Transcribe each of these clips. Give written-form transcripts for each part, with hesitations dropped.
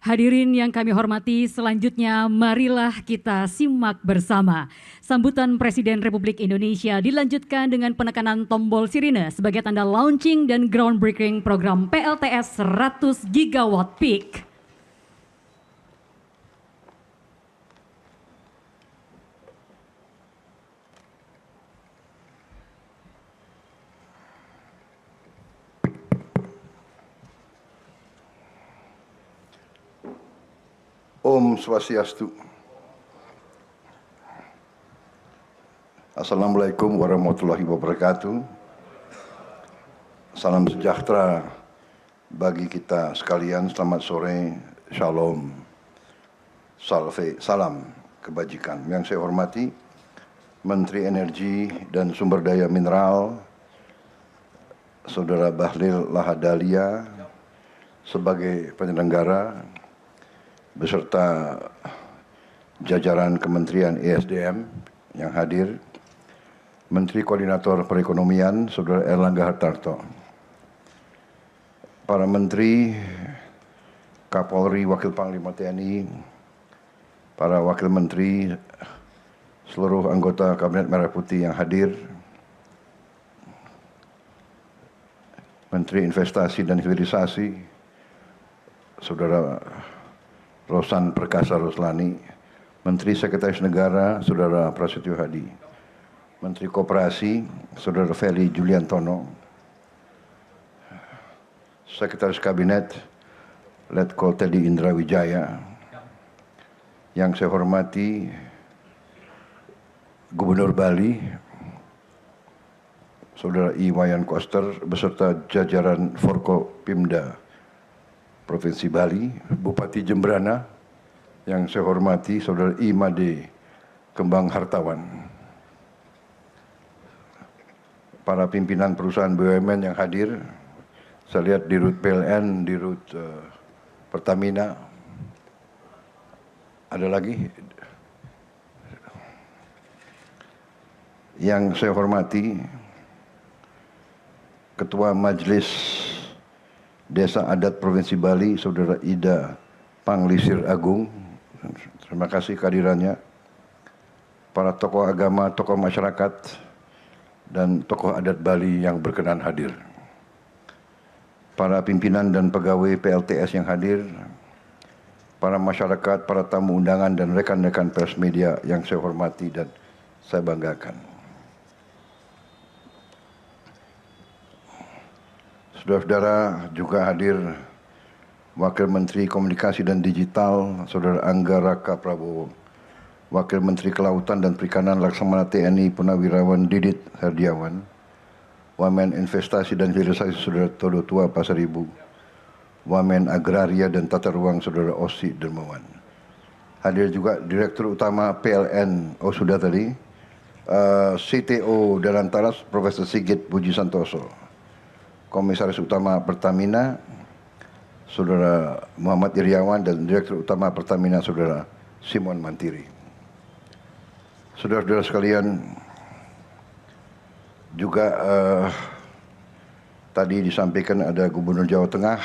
Hadirin yang kami hormati, selanjutnya marilah kita simak bersama. Sambutan Presiden Republik Indonesia dilanjutkan dengan penekanan tombol sirine sebagai tanda launching dan groundbreaking program PLTS 100 Gigawatt Peak. Om Swastiastu. Assalamualaikum warahmatullahi wabarakatuh. Salam sejahtera bagi kita sekalian. Selamat sore, shalom, salve, salam kebajikan. Yang saya hormati Menteri Energi dan Sumber Daya Mineral, Saudara Bahlil Lahadalia, sebagai penyelenggara beserta jajaran Kementerian ESDM yang hadir, Menteri Koordinator Perekonomian Saudara Erlangga Hartarto, para Menteri, Kapolri, Wakil Panglima TNI, para Wakil Menteri, seluruh anggota Kabinet Merah Putih yang hadir, Menteri Investasi dan Hilirisasi, Saudara Rosan Perkasa Ruslani, Menteri Sekretaris Negara Saudara Prasetyo Hadi, Menteri Koperasi Saudara Feli Juliantono, Sekretaris Kabinet Letkol Teddy Indra Wijaya, yang saya hormati Gubernur Bali Saudara Iwayan Koster beserta jajaran Forkopimda Provinsi Bali, Bupati Jembrana yang saya hormati Saudara Imade Kembang Hartawan, para pimpinan perusahaan BUMN yang hadir, saya lihat di Rut PLN, di Rut Pertamina, ada lagi yang saya hormati Ketua Majelis Desa Adat Provinsi Bali, Saudara Ida Panglisir Agung, terima kasih kehadirannya. Para tokoh agama, tokoh masyarakat, dan tokoh adat Bali yang berkenan hadir. Para pimpinan dan pegawai PLTS yang hadir, para masyarakat, para tamu undangan, dan rekan-rekan pers media yang saya hormati dan saya banggakan. Saudara-saudara, juga hadir Wakil Menteri Komunikasi dan Digital, Saudara Angga Raka Prabowo, Wakil Menteri Kelautan dan Perikanan Laksamana TNI Purnawirawan Didit Herdiawan, Wamen Investasi dan Hilirisasi Saudara Todo Tua Pasaribu, Wamen Agraria dan Tata Ruang Saudara Osi Dermawan. Hadir juga Direktur Utama PLN, sudah tadi, CTO Dalantaras Profesor Sigit Puji Santoso, Komisaris Utama Pertamina Saudara Muhammad Iriawan, dan Direktur Utama Pertamina Saudara Simon Mantiri. Saudara-saudara sekalian, juga tadi disampaikan ada Gubernur Jawa Tengah,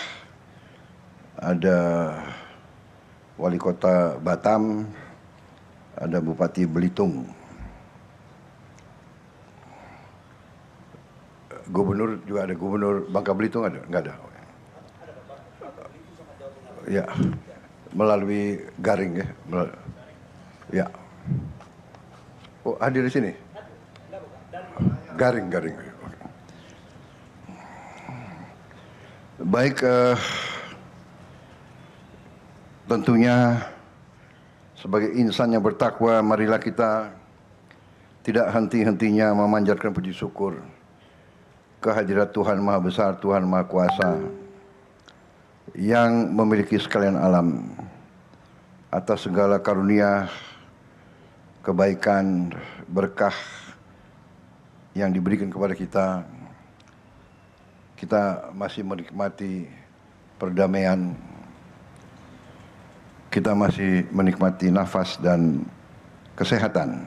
ada Wali Kota Batam, ada Bupati Belitung, Gubernur juga ada, Gubernur Bangka Belitung ada? Enggak ada. Ya, melalui garing ya. Ya. Oh, hadir di sini. Garing. Baik, tentunya sebagai insan yang bertakwa, marilah kita tidak henti-hentinya memanjatkan puji syukur kehadirat Tuhan Maha Besar, Tuhan Maha Kuasa, yang memiliki sekalian alam, atas segala karunia, kebaikan, berkah yang diberikan kepada kita. Kita masih menikmati perdamaian, kita masih menikmati nafas dan kesehatan,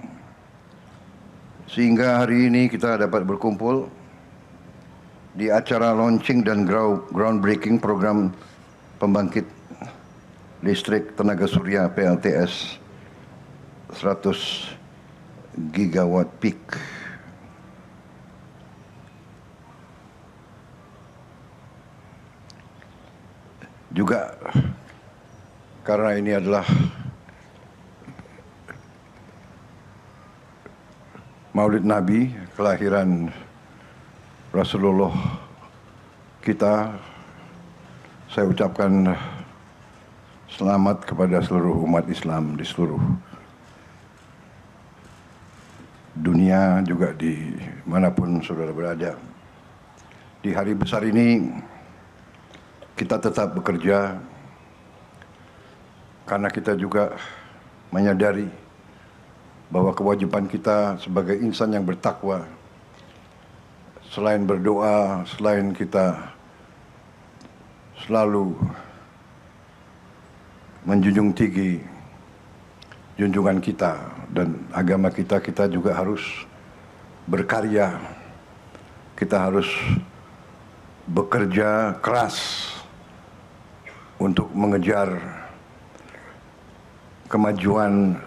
sehingga hari ini kita dapat berkumpul di acara launching dan groundbreaking program pembangkit listrik tenaga surya PLTS 100 gigawatt peak. Juga karena ini adalah Maulid Nabi, kelahiran Rasulullah kita, saya ucapkan selamat kepada seluruh umat Islam di seluruh dunia, juga di manapun saudara berada. Di hari besar ini kita tetap bekerja karena kita juga menyadari bahwa kewajiban kita sebagai insan yang bertakwa, selain berdoa, selain kita selalu menjunjung tinggi junjungan kita dan agama kita, kita juga harus berkarya, kita harus bekerja keras untuk mengejar kemajuan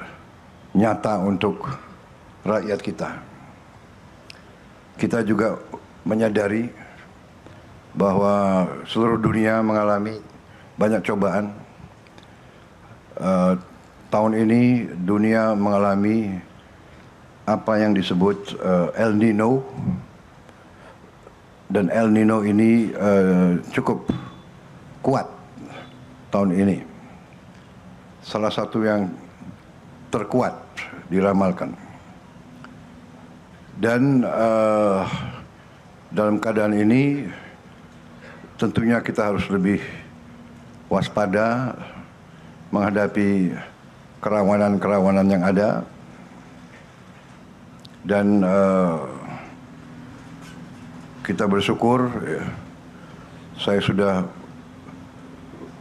nyata untuk rakyat kita. Kita juga menyadari bahwa seluruh dunia mengalami banyak cobaan. Tahun ini dunia mengalami apa yang disebut El Nino, dan El Nino ini cukup kuat tahun ini. Salah satu yang terkuat diramalkan. Dan dalam keadaan ini tentunya kita harus lebih waspada menghadapi kerawanan-kerawanan yang ada. Dan kita bersyukur, saya sudah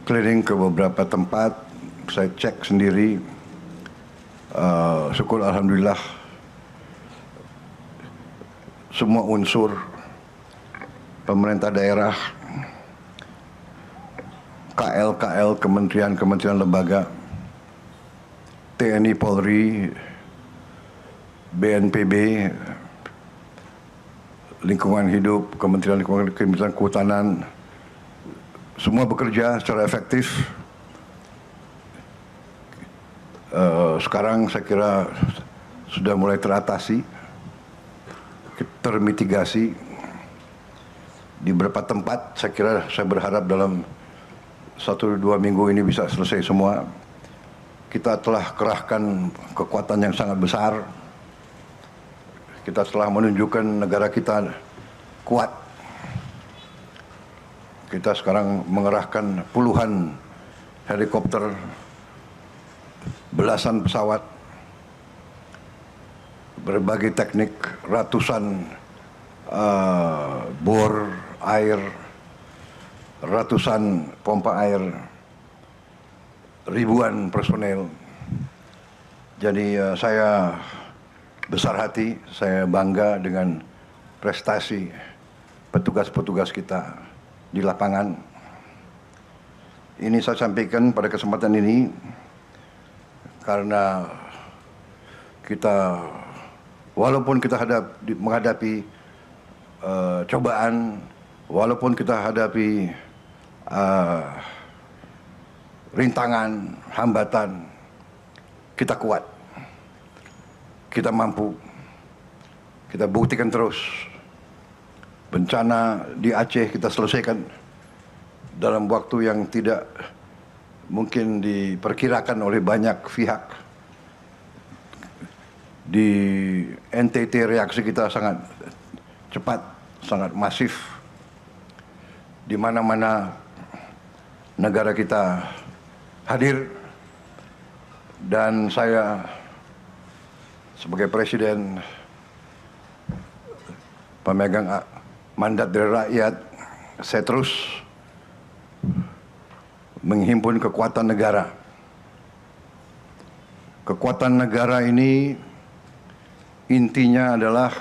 keliling ke beberapa tempat, saya cek sendiri. Syukur alhamdulillah semua unsur pemerintah daerah, KL, kementerian lembaga, TNI, Polri, BNPB, lingkungan hidup, Kementerian Lingkungan Hidup, Kementerian Kehutanan, semua bekerja secara efektif. Sekarang saya kira sudah mulai teratasi, termitigasi di beberapa tempat. Saya berharap dalam 1-2 minggu ini bisa selesai semua. Kita telah kerahkan kekuatan yang sangat besar. Kita telah menunjukkan negara kita kuat. Kita sekarang mengerahkan puluhan helikopter, belasan pesawat, berbagai teknik, ratusan bor air, ratusan pompa air, ribuan personel. Jadi saya besar hati, saya bangga dengan prestasi petugas-petugas kita di lapangan. Ini saya sampaikan pada kesempatan ini karena kita, walaupun kita menghadapi cobaan, walaupun kita hadapi rintangan, hambatan, kita kuat, kita mampu, kita buktikan terus. Bencana di Aceh kita selesaikan dalam waktu yang tidak mungkin diperkirakan oleh banyak pihak. Di NTT reaksi kita sangat cepat, sangat masif. Di mana-mana negara kita hadir, dan saya sebagai presiden pemegang mandat dari rakyat, saya terus menghimpun kekuatan negara. Kekuatan negara ini intinya adalah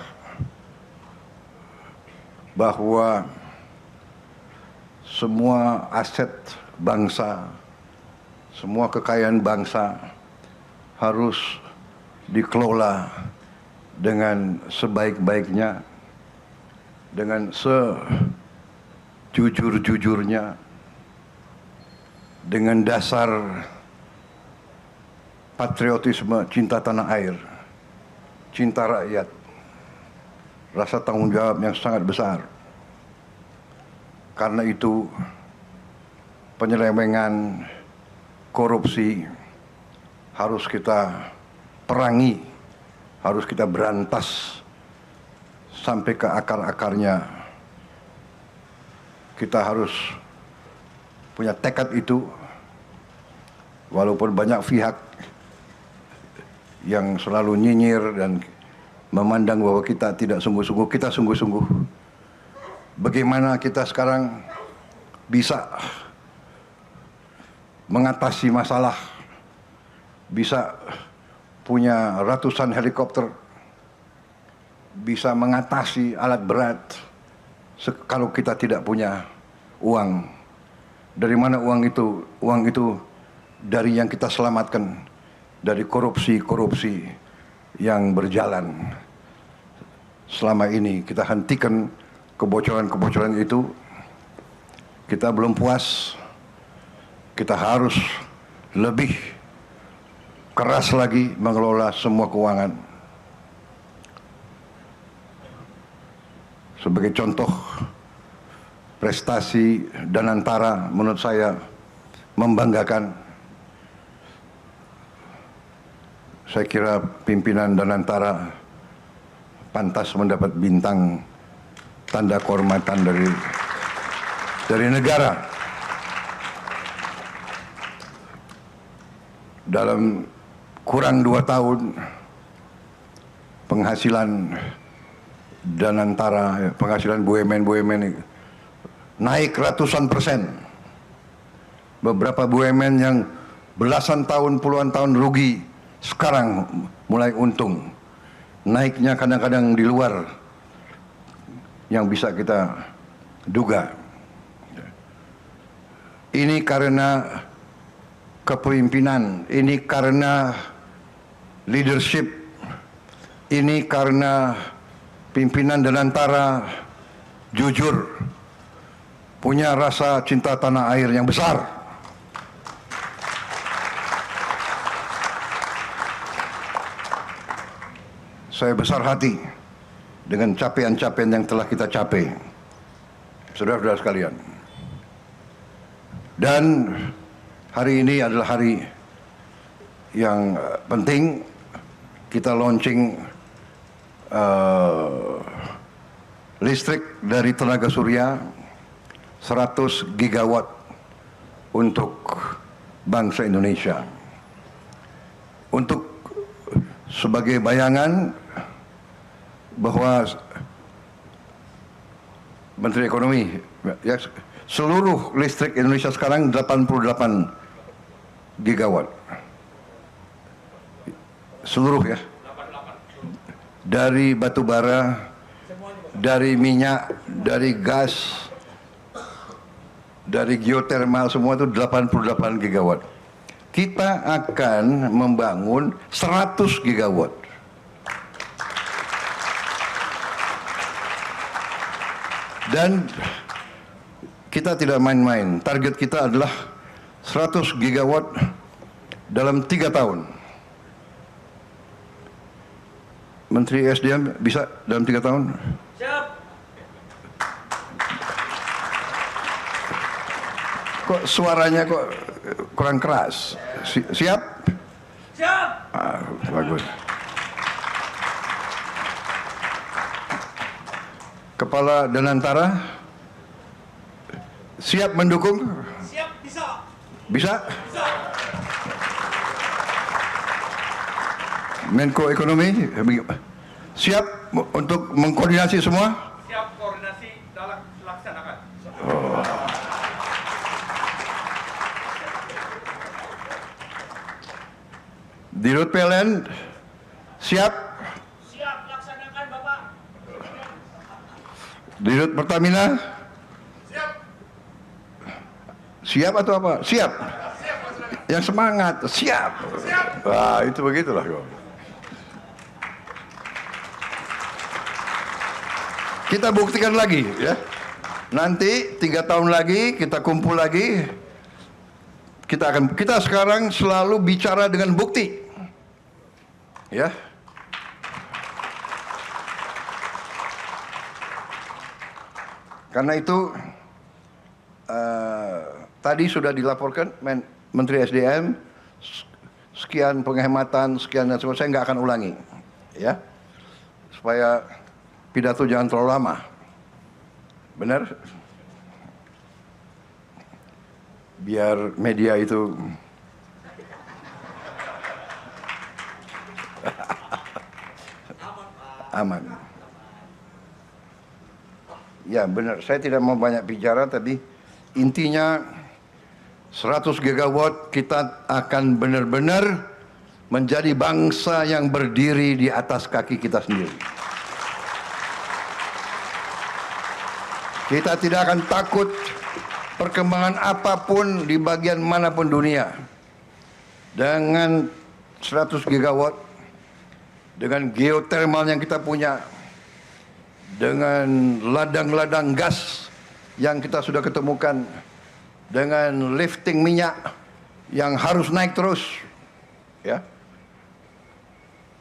bahwa semua aset bangsa, semua kekayaan bangsa harus dikelola dengan sebaik-baiknya, dengan sejujur-jujurnya, dengan dasar patriotisme, cinta tanah air, cinta rakyat, rasa tanggung jawab yang sangat besar. Karena itu penyelewengan, korupsi harus kita perangi, harus kita berantas sampai ke akar-akarnya. Kita harus punya tekad itu, walaupun banyak pihak yang selalu nyinyir dan memandang bahwa kita tidak sungguh-sungguh. Kita sungguh-sungguh. Bagaimana kita sekarang bisa mengatasi masalah, bisa punya ratusan helikopter, bisa mengatasi alat berat kalau kita tidak punya uang. Dari mana uang itu? Uang itu dari yang kita selamatkan dari korupsi-korupsi yang berjalan selama ini. Kita hentikan kebocoran-kebocoran itu. Kita belum puas, kita harus lebih keras lagi mengelola semua keuangan. Sebagai contoh, prestasi Danantara menurut saya membanggakan. Saya kira pimpinan Danantara pantas mendapat bintang tanda kehormatan dari negara. Dalam kurang 2 tahun penghasilan Danantara, penghasilan BUMN naik ratusan persen. Beberapa BUMN yang belasan tahun, puluhan tahun rugi, sekarang mulai untung. Naiknya kadang-kadang di luar yang bisa kita duga. Ini karena kepemimpinan, ini karena leadership, ini karena pimpinan Danantara jujur, punya rasa cinta tanah air yang besar. Saya besar hati dengan capaian-capaian yang telah kita capai, saudara-saudara sekalian. Dan hari ini adalah hari yang penting. Kita launching listrik dari tenaga surya 100 gigawatt untuk bangsa Indonesia. Untuk sebagai bayangan bahwa Menteri Ekonomi, ya, seluruh listrik Indonesia sekarang 88 gigawatt. Seluruh ya. Dari batu bara, dari minyak, dari gas, dari geotermal, semua itu 88 gigawatt. Kita akan membangun 100 gigawatt. Dan kita tidak main-main. Target kita adalah 100 gigawatt dalam 3 tahun. Menteri SDM bisa dalam 3 tahun? Siap. Kok suaranya kok kurang keras? Siap? Siap. Bagus. Kepala Danantara siap mendukung? Siap, bisa. Bisa? Bisa. Menko Ekonomi siap untuk mengkoordinasi semua? Siap, koordinasi dalam laksanakan. Dirut PLN siap? Siap, laksanakan Bapak. Dirut Pertamina Siap. siap atau apa? Siap. Yang semangat, siap. Wah, itu begitulah. Kita buktikan lagi ya. Nanti 3 tahun lagi kita kumpul lagi. Kita sekarang selalu bicara dengan bukti. Ya. Karena itu tadi sudah dilaporkan Menteri SDM sekian penghematan, sekian dan sebagainya, saya nggak akan ulangi, ya, supaya pidato jangan terlalu lama, benar? Biar media itu aman. Ya benar, saya tidak mau banyak bicara, tapi intinya 100 gigawatt kita akan benar-benar menjadi bangsa yang berdiri di atas kaki kita sendiri. Kita tidak akan takut perkembangan apapun di bagian manapun dunia. Dengan 100 gigawatt, dengan geothermal yang kita punya, dengan ladang-ladang gas yang kita sudah ketemukan, dengan lifting minyak yang harus naik terus, ya,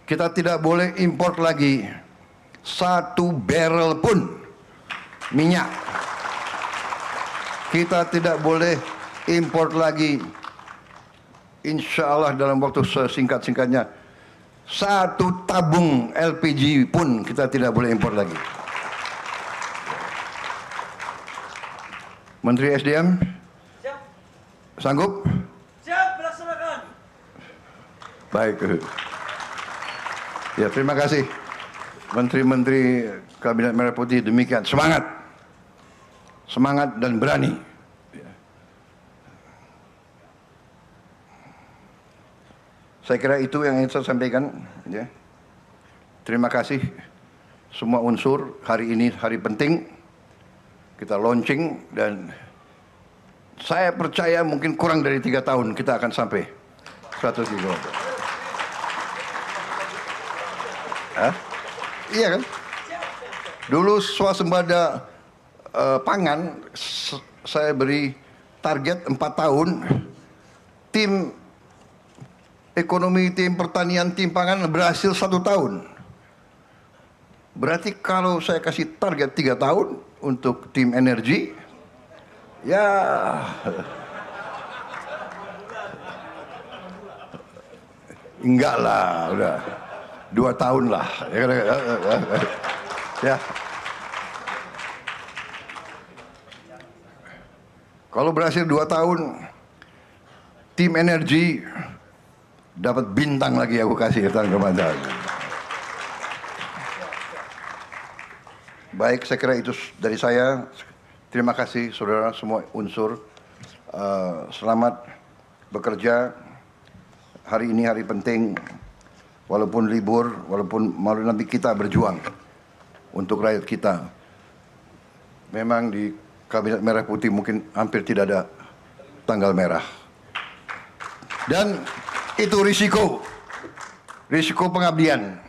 kita tidak boleh import lagi 1 barrel pun minyak. Kita tidak boleh import lagi, insya Allah dalam waktu sesingkat-singkatnya 1 tabung LPG pun kita tidak boleh import lagi. Menteri SDM, Siap. sanggup? Siap, melaksanakan. Baik. Ya, terima kasih. Menteri-menteri Kabinet Merah Putih, demikian. Semangat. Semangat dan berani. Saya kira itu yang ingin saya sampaikan. Ya. Terima kasih semua unsur. Hari ini hari penting. Kita launching dan saya percaya mungkin kurang dari 3 tahun kita akan sampai 100 gigawatt. Iya kan? Dulu swasembada pangan saya beri target 4 tahun. Tim ekonomi, tim pertanian, tim pangan berhasil 1 tahun. Berarti kalau saya kasih target 3 tahun untuk tim energi, ya enggak lah, udah 2 tahun lah. Ya. Kalau berhasil 2 tahun, tim energi dapat bintang lagi aku kasih ke Mandan. Baik, saya kira itu dari saya. Terima kasih saudara semua unsur. Selamat bekerja. Hari ini hari penting. Walaupun libur, walaupun malu, nanti kita berjuang untuk rakyat kita. Memang di Kabinet Merah Putih mungkin hampir tidak ada tanggal merah. Dan itu risiko pengabdian.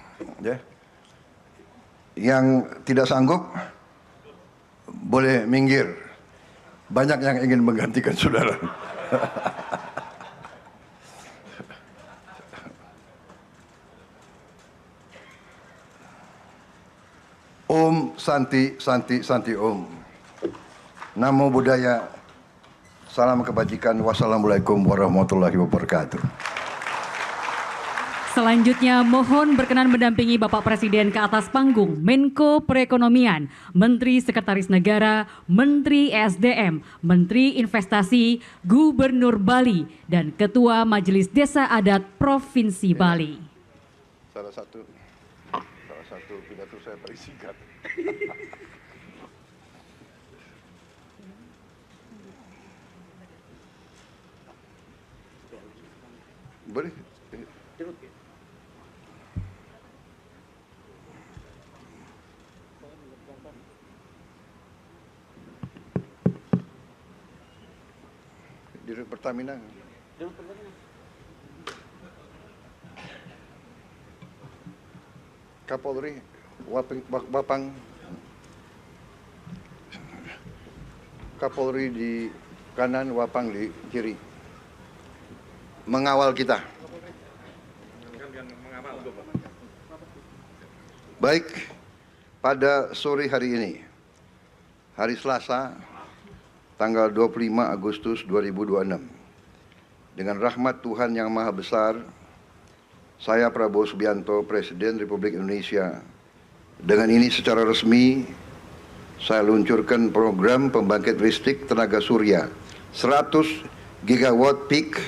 Ya. Yang tidak sanggup boleh minggir. Banyak yang ingin menggantikan saudara. Om Santi Santi Santi Om. Namo Buddhaya. Salam kebajikan. Wassalamualaikum warahmatullahi wabarakatuh. Selanjutnya mohon berkenan mendampingi Bapak Presiden ke atas panggung Menko Perekonomian, Menteri Sekretaris Negara, Menteri SDM, Menteri Investasi, Gubernur Bali, dan Ketua Majelis Desa Adat Provinsi Bali. Salah satu pidato saya paling singkat. Boleh? Di Pertamina. Kapolri, Bapang, Kapolri di kanan, Wapang di kiri. Mengawal kita. Baik, pada sore hari ini, hari Selasa, tanggal 25 Agustus 2026, dengan rahmat Tuhan Yang Maha Besar, saya Prabowo Subianto, Presiden Republik Indonesia, dengan ini secara resmi saya luncurkan program pembangkit listrik tenaga surya 100 gigawatt peak,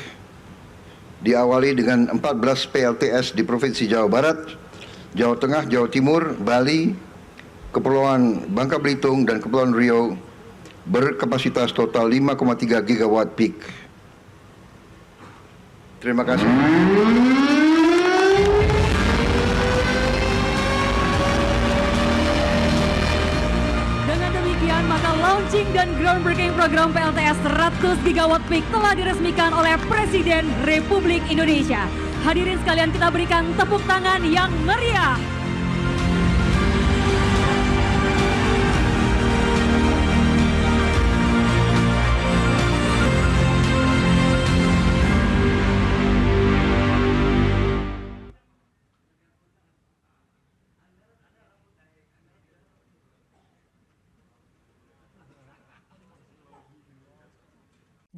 diawali dengan 14 PLTS di Provinsi Jawa Barat, Jawa Tengah, Jawa Timur, Bali, Kepulauan Bangka Belitung, dan Kepulauan Riau, berkapasitas total 5,3 gigawatt peak. Terima kasih. Dengan demikian, maka launching dan groundbreaking program PLTS 100 gigawatt peak telah diresmikan oleh Presiden Republik Indonesia. Hadirin sekalian, kita berikan tepuk tangan yang meriah.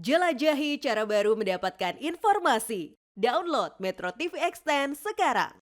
Jelajahi cara baru mendapatkan informasi. Download Metro TV Extend sekarang.